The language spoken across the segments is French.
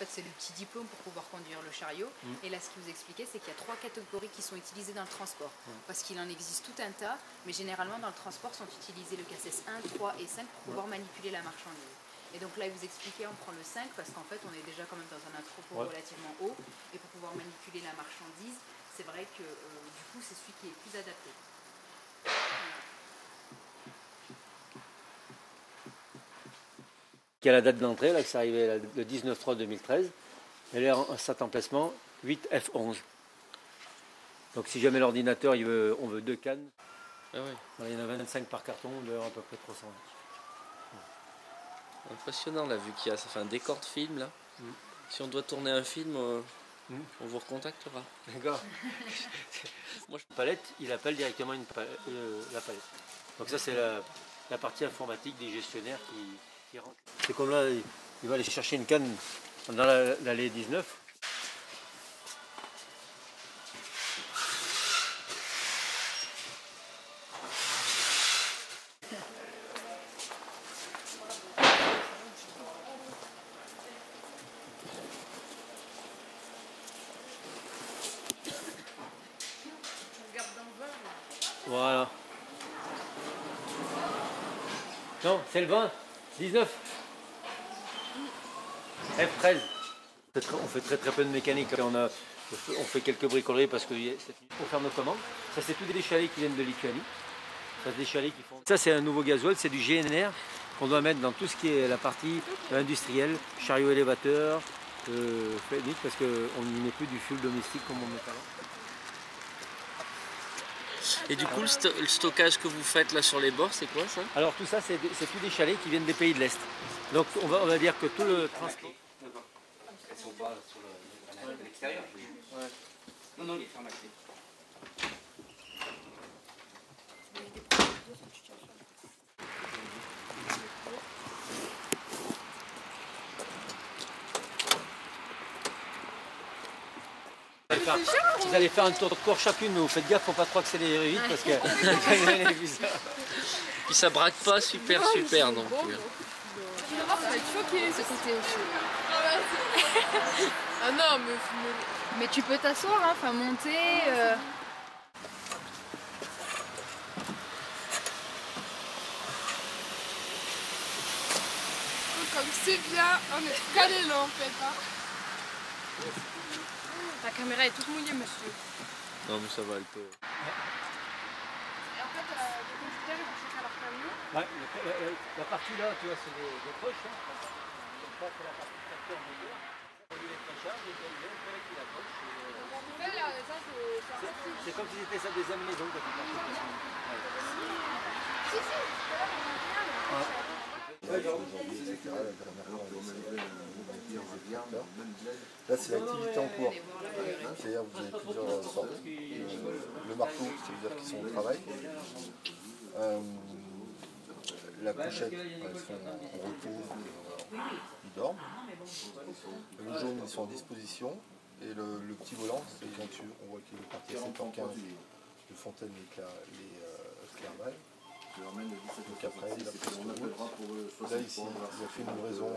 fait, c'est le petit diplôme pour pouvoir conduire le chariot. Et là, ce qu'il vous expliquait, c'est qu'il y a 3 catégories qui sont utilisées dans le transport. Parce qu'il en existe tout un tas, mais généralement, dans le transport, sont utilisés le CACES 1, 3 et 5 pour pouvoir manipuler la marchandise. Et donc là, il vous expliquait, on prend le 5 parce qu'en fait, on est déjà quand même dans un entrepôt relativement haut. Et pour pouvoir manipuler la marchandise, c'est vrai que du coup, c'est celui qui est plus adapté. Qui a la date d'entrée, là, que c'est arrivé le 19/3/2013. Elle est en cet emplacement 8F11. Donc si jamais l'ordinateur, on veut 2 cannes, Ah ouais. il y en a 25 par carton, on doit avoir à peu près 300. Impressionnant là, vu qu'il y a ça fait un décor de film là. Si on doit tourner un film, on vous recontactera. D'accord. Moi, palette, il appelle directement la palette. Donc ça, c'est la partie informatique des gestionnaires qui rentre. C'est comme là, il va aller chercher une canne dans l'allée 19. Voilà. Non, c'est le 20, 19. F13. On fait très peu de mécanique. On fait quelques bricoleries parce que pour faire nos commandes. Ça, c'est tous des chalets qui viennent de Lituanie. Ça, des chalets qui font... Ça, c'est un nouveau gasoil, c'est du GNR qu'on doit mettre dans tout ce qui est la partie industrielle, chariot élévateur, parce qu'on n'y met plus du fuel domestique comme on met avant. Et du coup, le stockage que vous faites là sur les bords, c'est quoi ça? Alors tout ça, c'est tous des chalets qui viennent des pays de l'Est. Donc on va dire que tout le transport... Elles sont pas sur l'extérieur. Ouais. Non, il est fermé. Vous allez faire un tour de corps chacune, mais vous faites gaffe, faut pas trop accélérer vite parce que Puis ça braque pas super non plus. Tu vas voir, ça va être choqué ce côté aussi. Ah non, mais tu peux t'asseoir, hein, enfin monter. Comme c'est bien, on est calé là en fait. Hein. Ta caméra est toute mouillée, monsieur. Non, mais ça va, elle peut. Et en fait, les conducteurs ils vont chercher leur camion. Ouais, la partie là, tu vois, c'est des poches. Hein. Ça, c'est la partie tracteur moteur. On lui met la charge et il vient avec la poche. C'est comme si c'était ça des amenaisons quand tu marches. Si, si. Là, c'est l'activité en cours. C'est-à-dire que vous avez plusieurs sortes. Le marteau, c'est-à-dire qu'ils sont au travail. La couchette, elles sont en repos, ils dorment. Le jaune, ils sont en disposition. Et le petit volant, c'est l'éventure. On voit qu'il est parti à 7h15 de Fontaine et Clerval. Donc après, il a pris son route. Là, ici, il a fait une livraison.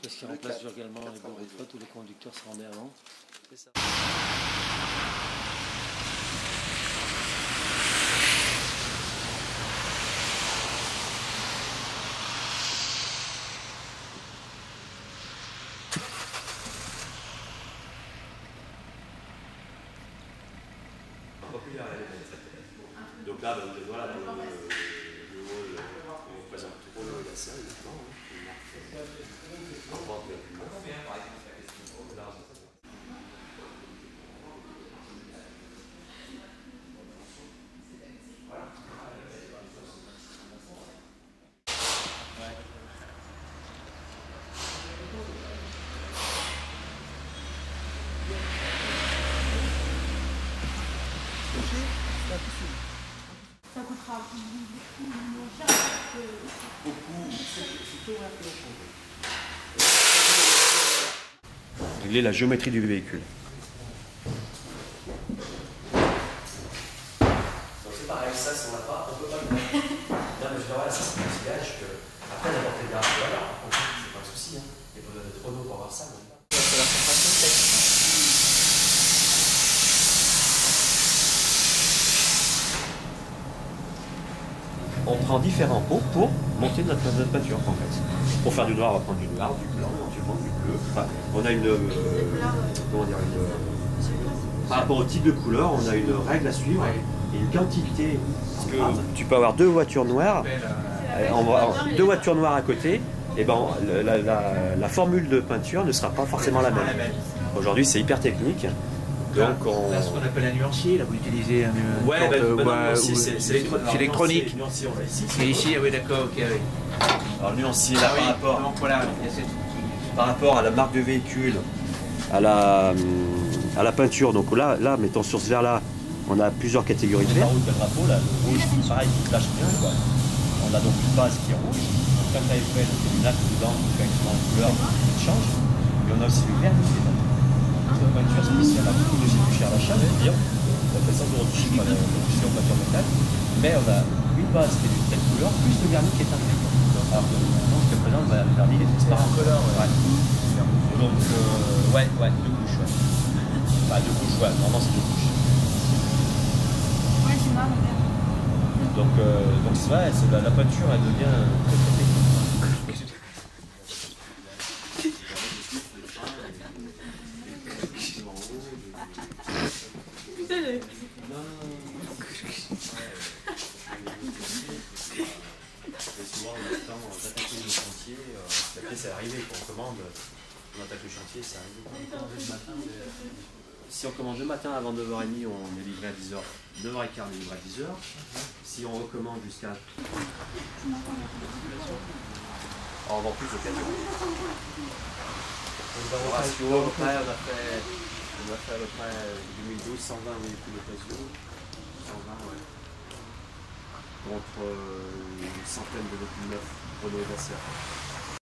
Parce qu'il remplace également les bords de flotte où les conducteurs se rendaient avant. C'est ça. Donc là, voilà, le hall, on présente tout le hall de la salle maintenant. Ça coûtera moins cher que... Régler la géométrie du véhicule. Donc c'est pareil, ça, si on n'a pas, on peut pas le mettre. Non, mais je veux dire, voilà, ça c'est un petit gage que, après, n'importe quel garage, voilà, c'est pas un souci, hein. Il n'y a pas besoin d'être trop lourd. prend différents pots pour monter notre peinture en fait. Pour faire du noir, on va prendre du noir, du blanc, éventuellement du bleu. Enfin, on a comment dire, par rapport au type de couleur, on a une règle à suivre et une quantité. Parce que tu peux avoir deux voitures noires, deux voitures noires à côté, et ben la formule de peinture ne sera pas forcément la même. Aujourd'hui, c'est hyper technique. Donc là, ce qu'on appelle un nuancier, là vous utilisez un nuancier, c'est électronique. Et ici, oui d'accord, ok. Oui. Alors le nuancier là par rapport à la marque de véhicule, à la peinture, donc là mettons sur ce verre là, on a plusieurs catégories de verre. Le drapeau là, le rouge, pareil, qui flash bien quoi. On a donc une base qui est rouge, donc quand tu as fait une laque dedans, tu as une couleur qui change, et on a aussi le vert qui est là. Une peinture spéciale à beaucoup de plus cher à l'achat, bien, on fait 100 € de chiffre à la production en peinture métal, mais on a une base qui est d'une telle couleur, plus le vernis qui est un peu. Alors que jusqu'à présent, le vernis il est transparent. Couleur, ouais. Donc, deux couches, ouais. Enfin, deux couches, ouais, normalement c'est deux couches. Ouais, c'est marrant. Donc c'est vrai, la peinture, elle devient très très technique. Souvent, on attend d'attaquer le chantier, après c'est arrivé, quand on commande, on attaque le chantier, c'est arrivé. Si on commande le matin avant 9h30, on est livré à 10h. 9h15, on est livré à 10h. Si on recommande jusqu'à... on vend plus de 4 €. Le ratio, après, on a fait à peu près 2012, 120 véhicules d'occasion. 120, ouais. Contre une centaine de véhicules neufs pour nos adversaires.